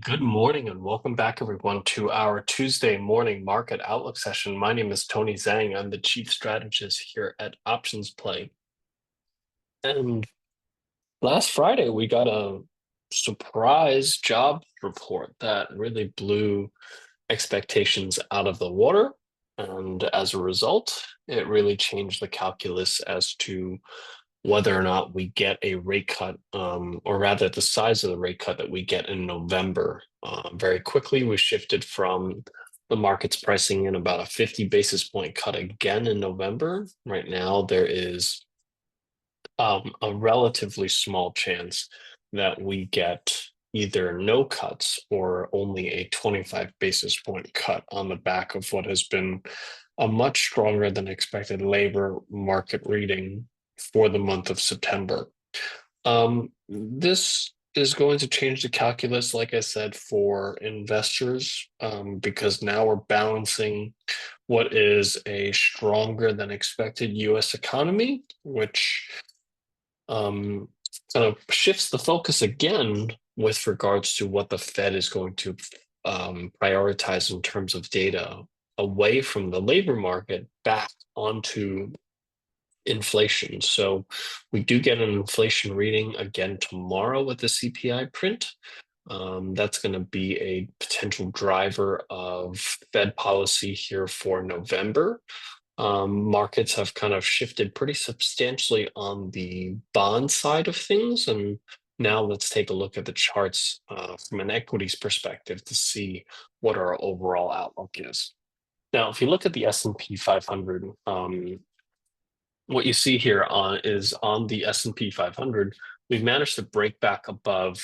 Good morning and welcome back, everyone, to our Tuesday morning market outlook session. My name is Tony Zhang. I'm the chief strategist here at Options Play. And last Friday, we got a surprise job report that really blew expectations out of the water. And as a result, it really changed the calculus as to whether or not we get a rate cut, or rather the size of the rate cut that we get in November. Very quickly, we shifted from the market's pricing in about a 50 basis point cut again in November. Right now, there is a relatively small chance that we get either no cuts or only a 25 basis point cut on the back of what has been a much stronger than expected labor market reading for the month of September. This is going to change the calculus, like I said, for investors, because now we're balancing what is a stronger than expected US economy, which kind of shifts the focus again with regards to what the Fed is going to prioritize in terms of data, away from the labor market back onto inflation. So we do get an inflation reading again tomorrow with the CPI print. That's going to be a potential driver of Fed policy here for November. Markets have kind of shifted pretty substantially on the bond side of things. And now let's take a look at the charts from an equities perspective to see what our overall outlook is. Now, if you look at the S&P 500, what you see here is on the S&P 500, we've managed to break back above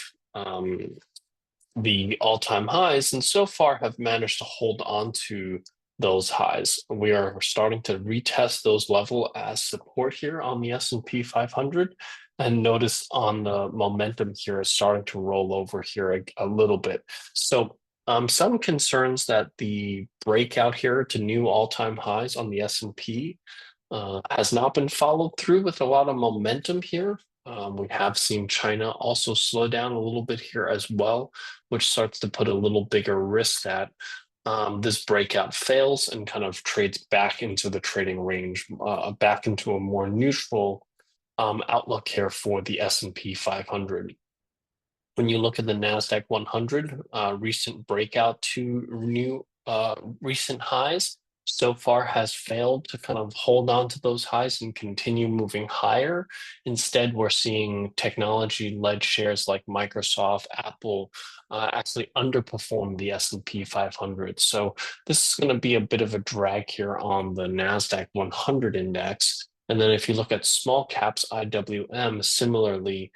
the all-time highs, and so far have managed to hold on to those highs. We are starting to retest those levels as support here on the S&P 500, and notice on the momentum here is starting to roll over here a little bit. So some concerns that the breakout here to new all-time highs on the S&P has not been followed through with a lot of momentum here. We have seen China also slow down a little bit here as well, which starts to put a little bigger risk that this breakout fails and kind of trades back into the trading range, back into a more neutral outlook here for the S&P 500. When you look at the NASDAQ 100, recent breakout to new recent highs, so far has failed to kind of hold on to those highs and continue moving higher. Instead, we're seeing technology-led shares like Microsoft, Apple, actually underperform the S&P 500. So this is going to be a bit of a drag here on the NASDAQ 100 index. And then if you look at small caps, IWM, similarly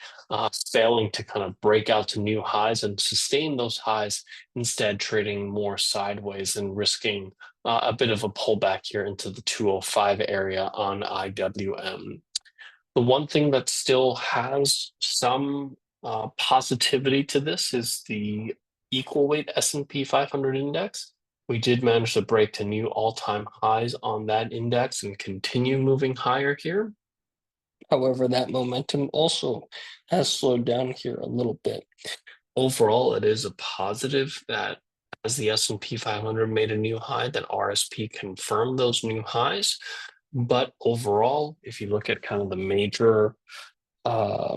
failing to kind of break out to new highs and sustain those highs, instead trading more sideways and risking a bit of a pullback here into the 205 area on IWM. The one thing that still has some positivity to this is the equal weight S&P 500 index. We did manage to break to new all-time highs on that index and continue moving higher here. However, that momentum also has slowed down here a little bit. Overall, it is a positive that as the S&P 500 made a new high, that RSP confirmed those new highs. But overall, if you look at kind of the major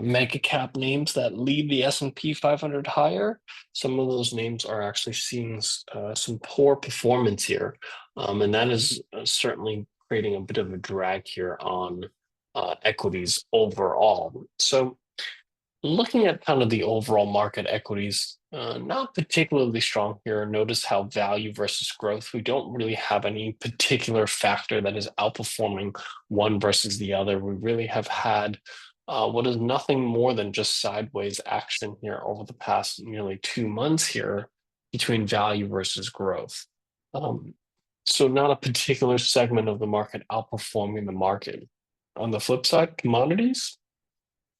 mega cap names that lead the S&P 500 higher, some of those names are actually seeing some poor performance here. And that is certainly creating a bit of a drag here on equities overall. So looking at kind of the overall market equities, not particularly strong here. Notice how value versus growth, we don't really have any particular factor that is outperforming one versus the other. We really have had what is nothing more than just sideways action here over the past nearly 2 months here between value versus growth. So not a particular segment of the market outperforming the market. On the flip side, commodities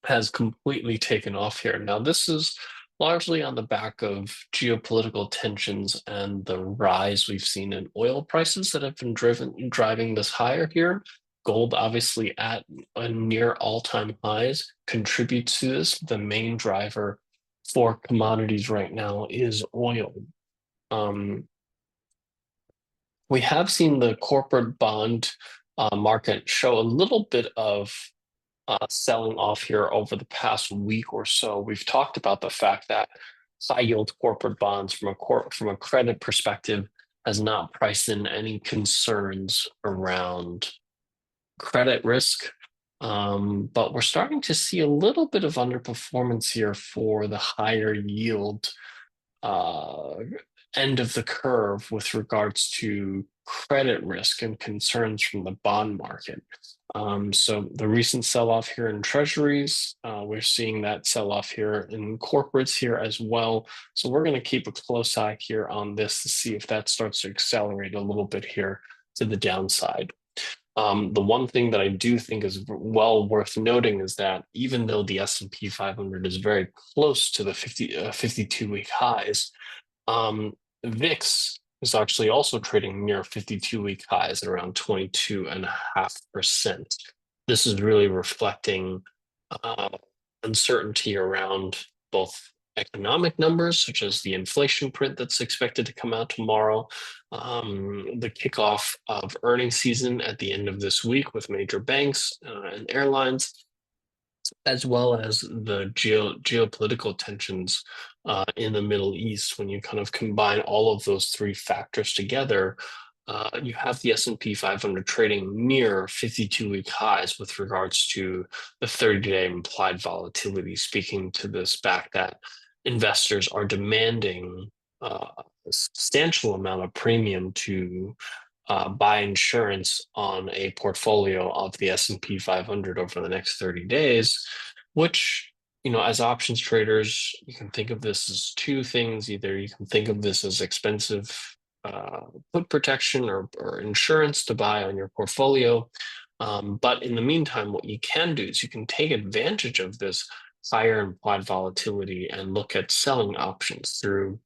has completely taken off here. Now, this is largely on the back of geopolitical tensions and the rise we've seen in oil prices that have been driving this higher here. Gold, obviously at a near all-time highs, contributes to this. The main driver for commodities right now is oil. Um, we have seen the corporate bond market show a little bit of selling off here over the past week or so. We've talked about the fact that high yield corporate bonds from a credit perspective has not priced in any concerns around credit risk. But we're starting to see a little bit of underperformance here for the higher yield uh, end of the curve with regards to credit risk and concerns from the bond market. So the recent sell-off here in treasuries, we're seeing that sell-off here in corporates here as well. So we're going to keep a close eye here on this to see if that starts to accelerate a little bit here to the downside. The one thing that I do think is well worth noting is that even though the S&P 500 is very close to the 52-week highs, VIX is actually also trading near 52-week highs at around 22.5%. This is really reflecting uh, uncertainty around both economic numbers, such as the inflation print that's expected to come out tomorrow, the kickoff of earnings season at the end of this week with major banks and airlines, as well as the geopolitical tensions in the Middle East. When you kind of combine all of those three factors together, you have the S&P 500 trading near 52-week highs with regards to the 30-day implied volatility, speaking to this fact that investors are demanding a substantial amount of premium to buy insurance on a portfolio of the S&P 500 over the next 30 days, which, as options traders, you can think of this as two things. Either you can think of this as expensive uh, put protection or insurance to buy on your portfolio. But in the meantime, what you can do is you can take advantage of this higher implied volatility and look at selling options through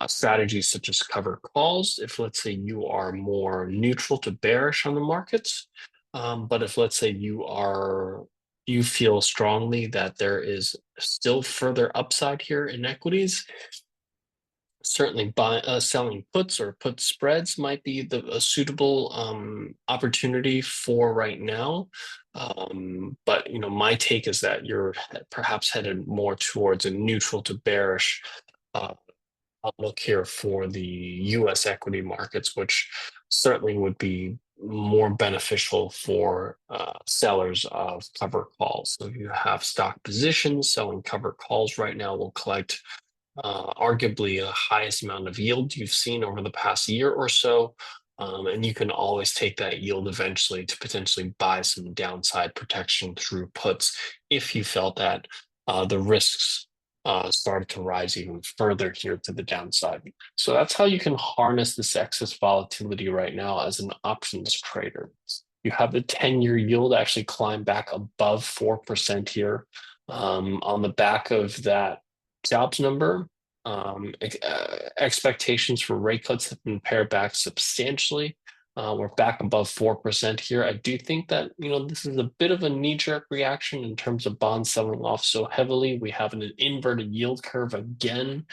strategies such as cover calls. If, let's say, you are more neutral to bearish on the markets, but if, let's say, you feel strongly that there is still further upside here in equities, certainly selling puts or put spreads might be a suitable opportunity for right now. But my take is that you're perhaps headed more towards a neutral to bearish uh, outlook here for the US equity markets, which certainly would be more beneficial for sellers of cover calls. So if you have stock positions, selling cover calls right now will collect arguably the highest amount of yield you've seen over the past year or so. And you can always take that yield eventually to potentially buy some downside protection through puts if you felt that the risks started to rise even further here to the downside. So that's how you can harness this excess volatility right now as an options trader. You have the 10-year yield actually climb back above 4% here on the back of that jobs number. Expectations for rate cuts have been pared back substantially. We're back above 4% here. I do think that, this is a bit of a knee-jerk reaction in terms of bonds selling off so heavily. We have an inverted yield curve again,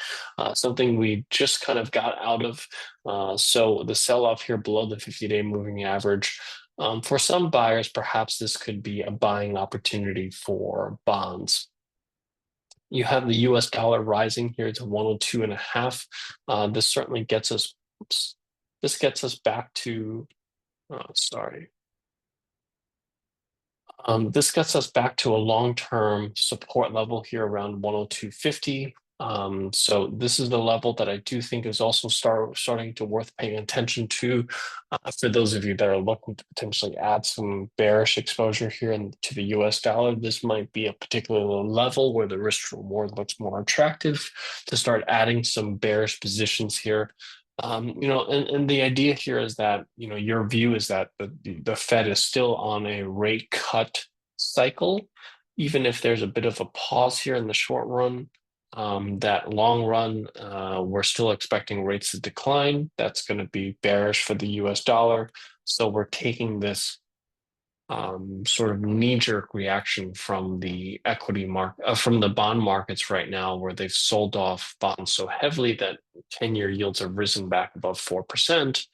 something we just kind of got out of. So the sell-off here below the 50-day moving average, for some buyers, perhaps this could be a buying opportunity for bonds. You have the US dollar rising here to 102.5. This certainly gets us, oops, this gets us back to, sorry. This gets us back to a long-term support level here around 102.50. So this is the level that I do think is also starting to worth paying attention to for those of you that are looking to potentially add some bearish exposure here to the US dollar. This might be a particular level where the risk reward looks more attractive to start adding some bearish positions here. And the idea here is that, your view is that the Fed is still on a rate cut cycle, even if there's a bit of a pause here in the short run. That long run, we're still expecting rates to decline. That's going to be bearish for the US dollar. So we're taking this sort of knee-jerk reaction from the equity market, from the bond markets right now, where they've sold off bonds so heavily that 10-year yields have risen back above 4%,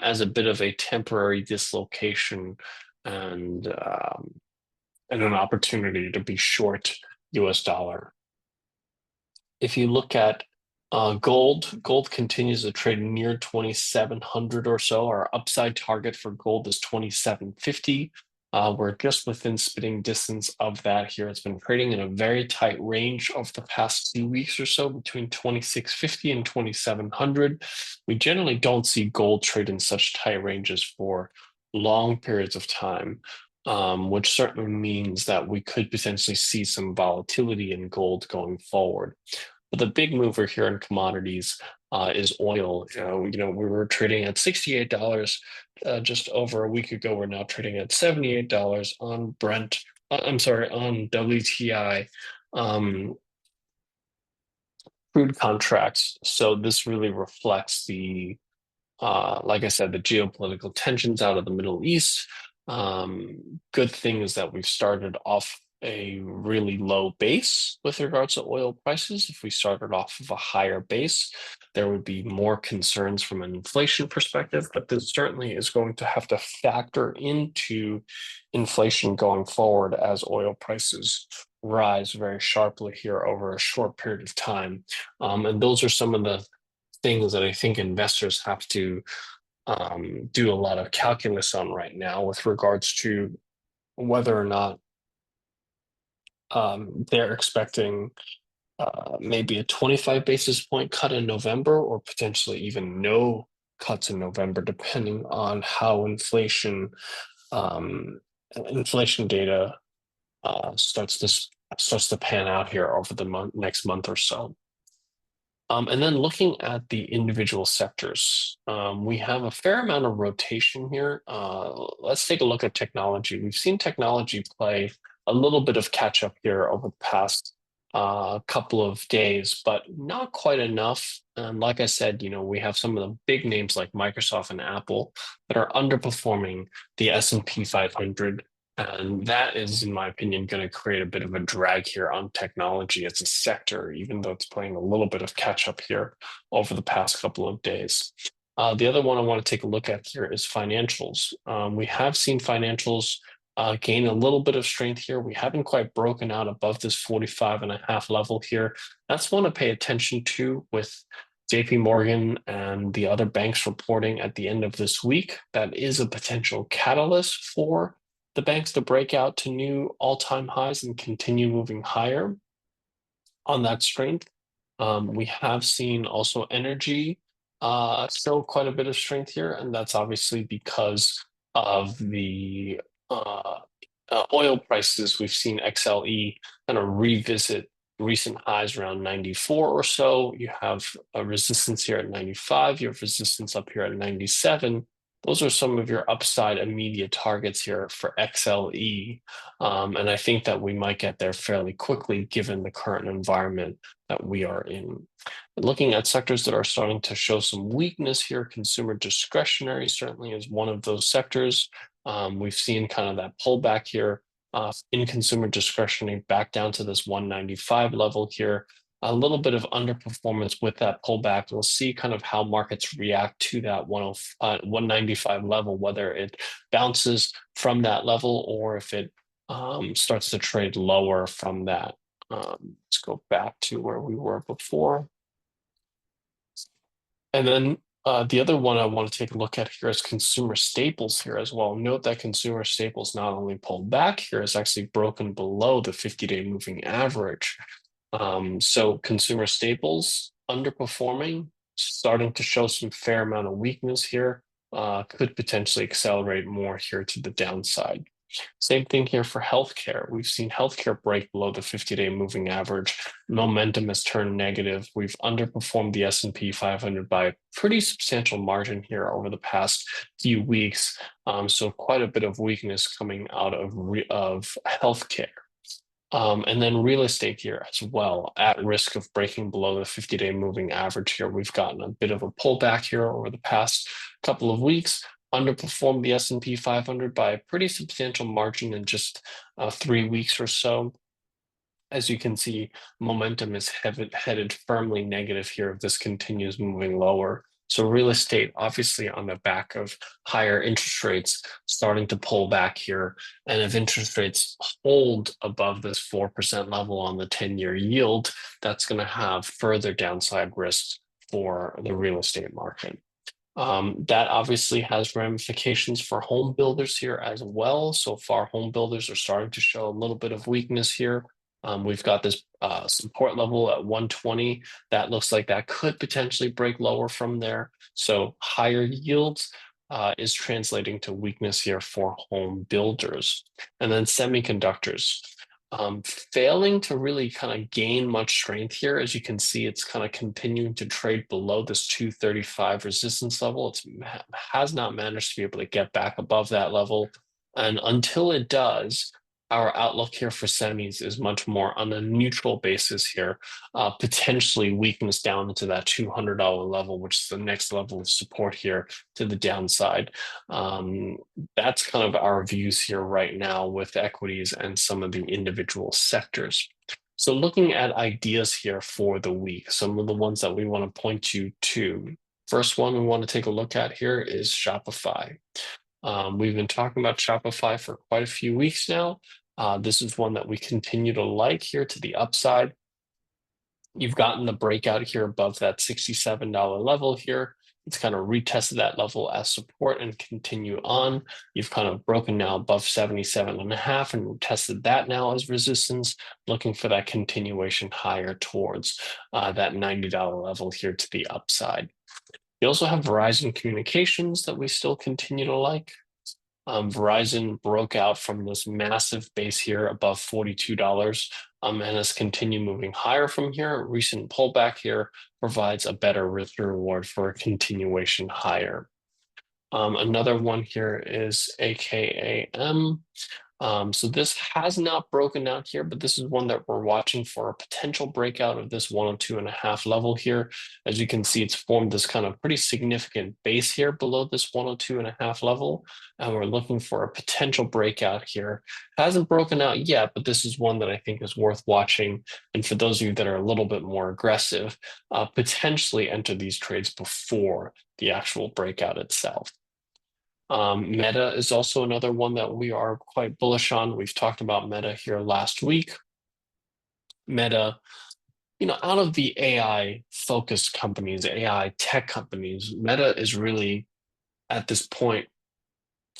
as a bit of a temporary dislocation and and an opportunity to be short US dollar. If you look at gold continues to trade near 2,700 or so. Our upside target for gold is 2,750. We're just within spitting distance of that here. It's been trading in a very tight range over the past few weeks or so, between 2,650 and 2,700. We generally don't see gold trade in such tight ranges for long periods of time, which certainly means that we could potentially see some volatility in gold going forward. But the big mover here in commodities is oil. We were trading at $68 just over a week ago. We're now trading at $78 on Brent. I'm sorry, on WTI crude contracts. So this really reflects like I said, the geopolitical tensions out of the Middle East. Good thing is that we've started off a really low base with regards to oil prices. If we started off of a higher base, there would be more concerns from an inflation perspective, but this certainly is going to have to factor into inflation going forward as oil prices rise very sharply here over a short period of time. And those are some of the things that I think investors have to do a lot of calculus on right now with regards to whether or not they're expecting maybe a 25 basis point cut in November, or potentially even no cuts in November, depending on how inflation data starts to pan out here over the next month or so. And then looking at the individual sectors, we have a fair amount of rotation here. Let's take a look at technology. We've seen technology play a little bit of catch up here over the past couple of days, but not quite enough. And like I said, we have some of the big names like Microsoft and Apple that are underperforming the S&P 500. And that is, in my opinion, going to create a bit of a drag here on technology as a sector, even though it's playing a little bit of catch up here over the past couple of days. The other one I want to take a look at here is financials. We have seen financials gain a little bit of strength here. We haven't quite broken out above this 45.5 level here. That's one to pay attention to with JP Morgan and the other banks reporting at the end of this week. That is a potential catalyst for the banks to break out to new all-time highs and continue moving higher on that strength. We have seen also energy still quite a bit of strength here, and that's obviously because of the oil prices. We've seen XLE kind of revisit recent highs around 94 or so. You have a resistance here at 95. You have resistance up here at 97. Those are some of your upside immediate targets here for XLE. And I think that we might get there fairly quickly given the current environment that we are in. Looking at sectors that are starting to show some weakness here, consumer discretionary certainly is one of those sectors. We've seen kind of that pullback here in consumer discretionary back down to this 195 level here. A little bit of underperformance with that pullback. We'll see kind of how markets react to that 195 level, whether it bounces from that level or if it starts to trade lower from that. Let's go back to where we were before. And then the other one I want to take a look at here is consumer staples here as well. Note that consumer staples not only pulled back here, it's actually broken below the 50-day moving average. So consumer staples underperforming, starting to show some fair amount of weakness here, could potentially accelerate more here to the downside. Same thing here for healthcare. We've seen healthcare break below the 50-day moving average. Momentum has turned negative. We've underperformed the S&P 500 by a pretty substantial margin here over the past few weeks. So quite a bit of weakness coming out of healthcare. And then real estate here as well, at risk of breaking below the 50-day moving average here. We've gotten a bit of a pullback here over the past couple of weeks. underperformed the S&P 500 by a pretty substantial margin in just 3 weeks or so. As you can see, momentum is headed firmly negative here if this continues moving lower. So real estate, obviously on the back of higher interest rates, starting to pull back here. And if interest rates hold above this 4% level on the 10-year yield, that's going to have further downside risks for the real estate market. That obviously has ramifications for home builders here as well. So far, home builders are starting to show a little bit of weakness here. We've got this support level at 120. That looks like that could potentially break lower from there. So higher yields is translating to weakness here for home builders. And then semiconductors. Failing to really kind of gain much strength here. As you can see, it's kind of continuing to trade below this 235 resistance level. It has not managed to be able to get back above that level. And until it does, our outlook here for semis is much more on a neutral basis here, potentially weakness down into that $200 level, which is the next level of support here to the downside. That's kind of our views here right now with equities and some of the individual sectors. So looking at ideas here for the week, some of the ones that we want to point you to. First one we want to take a look at here is Shopify. We've been talking about Shopify for quite a few weeks now. This is one that we continue to like here to the upside. You've gotten the breakout here above that $67 level here. It's kind of retested that level as support and continue on. You've kind of broken now above 77.5 and tested that now as resistance, looking for that continuation higher towards that $90 level here to the upside. You also have Verizon Communications that we still continue to like. Verizon broke out from this massive base here above $42 and has continued moving higher from here. Recent pullback here provides a better risk reward for a continuation higher. Another one here is AKAM. So this has not broken out here, but this is one that we're watching for a potential breakout of this 102.5 level here. As you can see, it's formed this kind of pretty significant base here below this 102.5 level, and we're looking for a potential breakout here. It hasn't broken out yet, but this is one that I think is worth watching. And for those of you that are a little bit more aggressive, potentially enter these trades before the actual breakout itself. Meta is also another one that we are quite bullish on. We've talked about Meta here last week. Meta, out of the AI focused companies, AI tech companies, Meta is really at this point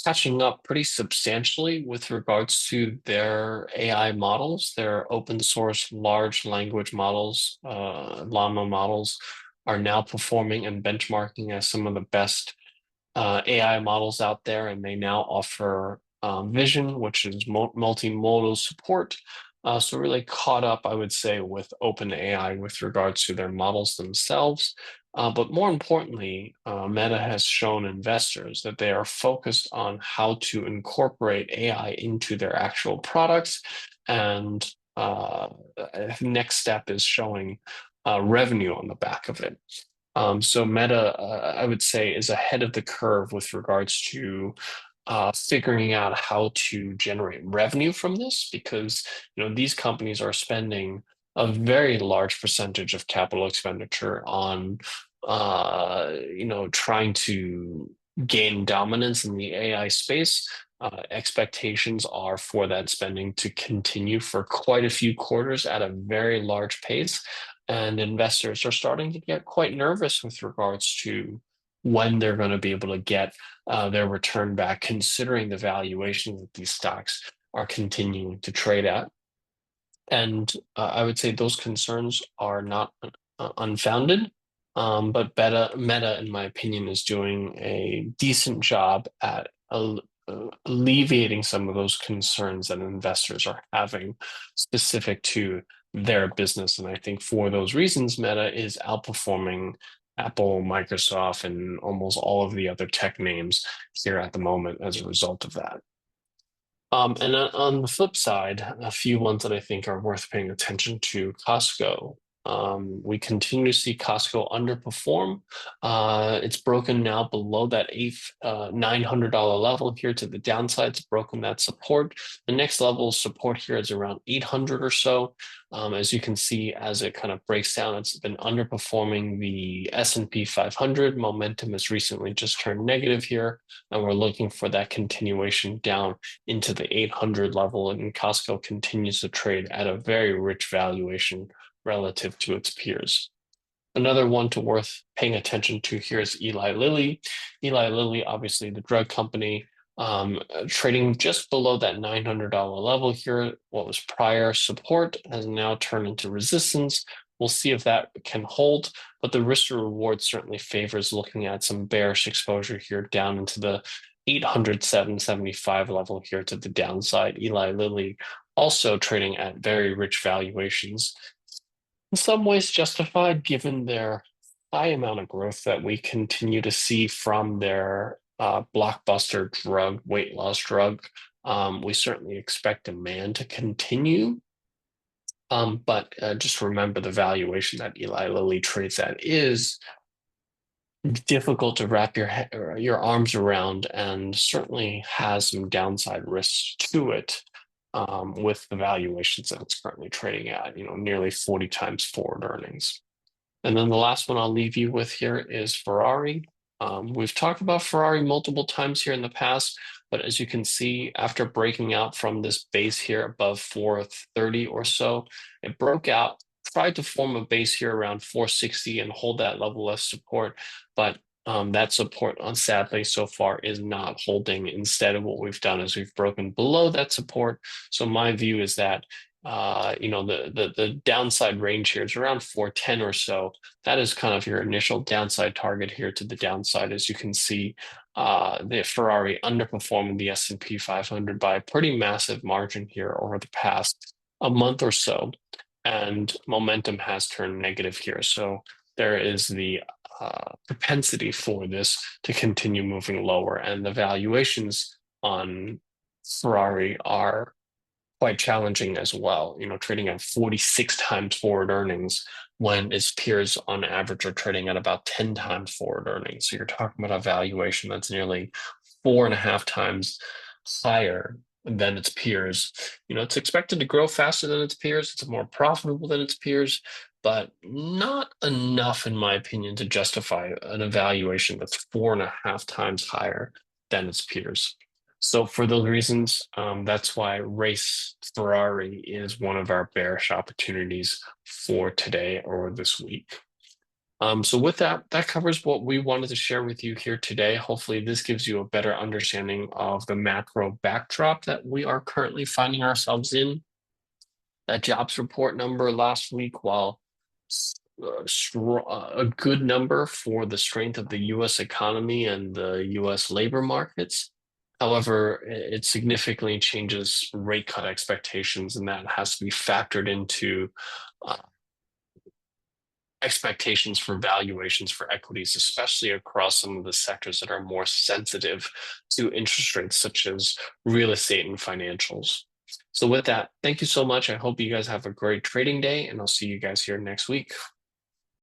catching up pretty substantially with regards to their AI models, their open source large language models, Llama models are now performing and benchmarking as some of the best AI models out there, and they now offer vision, which is multimodal support. So really caught up, I would say, with OpenAI with regards to their models themselves. But more importantly, Meta has shown investors that they are focused on how to incorporate AI into their actual products. And next step is showing revenue on the back of it. So Meta, I would say, is ahead of the curve with regards to figuring out how to generate revenue from this, because these companies are spending a very large percentage of capital expenditure on trying to gain dominance in the AI space. Expectations are for that spending to continue for quite a few quarters at a very large pace. And investors are starting to get quite nervous with regards to when they're going to be able to get their return back, considering the valuation that these stocks are continuing to trade at. And I would say those concerns are not unfounded, but Meta, in my opinion, is doing a decent job at alleviating some of those concerns that investors are having specific to their business. And I think for those reasons, Meta is outperforming Apple, Microsoft, and almost all of the other tech names here at the moment as a result of that. And on the flip side, a few ones that I think are worth paying attention to: Costco. We continue to see Costco underperform. It's broken now below that $900 level here to the downside. It's broken that support. The next level of support here is around 800 or so. As you can see, as it kind of breaks down, it's been underperforming the S&P 500. Momentum has recently just turned negative here, and we're looking for that continuation down into the 800 level. And Costco continues to trade at a very rich valuation relative to its peers. Another one to worth paying attention to here is Eli Lilly. Eli Lilly, obviously the drug company, trading just below that $900 level here. What was prior support has now turned into resistance. We'll see if that can hold, but the risk to reward certainly favors looking at some bearish exposure here down into the 807.75 level here to the downside. Eli Lilly also trading at very rich valuations, in some ways justified given their high amount of growth that we continue to see from their blockbuster drug, weight loss drug. We certainly expect demand to continue. But just remember the valuation that Eli Lilly trades at is difficult to wrap your arms around, and certainly has some downside risks to it, with the valuations that it's currently trading at, nearly 40 times forward earnings. And then the last one I'll leave you with here is Ferrari. We've talked about Ferrari multiple times here in the past, but as you can see, after breaking out from this base here above 430 or so, it broke out, tried to form a base here around 460 and hold that level of support, but that support, sadly, so far is not holding. Instead of what we've done is we've broken below that support. So my view is that the downside range here is around 410 or so. That is kind of your initial downside target here to the downside. As you can see, the Ferrari underperforming the S&P 500 by a pretty massive margin here over the past a month or so, and momentum has turned negative here. So there is the propensity for this to continue moving lower, and the valuations on Ferrari are quite challenging as well, trading at 46 times forward earnings when its peers on average are trading at about 10 times forward earnings. So you're talking about a valuation that's nearly 4.5 times higher than its peers. It's expected to grow faster than its peers. It's more profitable than its peers, but not enough, in my opinion, to justify an evaluation that's 4.5 times higher than its peers. So for those reasons, that's why race Ferrari is one of our bearish opportunities for today or this week. So with that covers what we wanted to share with you here today. Hopefully this gives you a better understanding of the macro backdrop that we are currently finding ourselves in. That jobs report number last week, while a good number for the strength of the U.S. economy and the U.S. labor markets. However, it significantly changes rate cut expectations, and that has to be factored into expectations for valuations for equities, especially across some of the sectors that are more sensitive to interest rates, such as real estate and financials. So with that, thank you so much. I hope you guys have a great trading day, and I'll see you guys here next week.